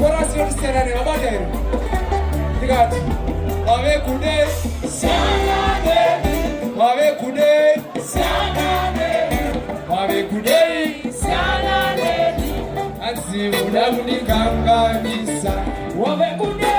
chorus yo tserane abadere. Digati. Ave kude sanane. Ave kude sanane. Ave kude sanane. Ansi mudamu nikangabisa. Ave kude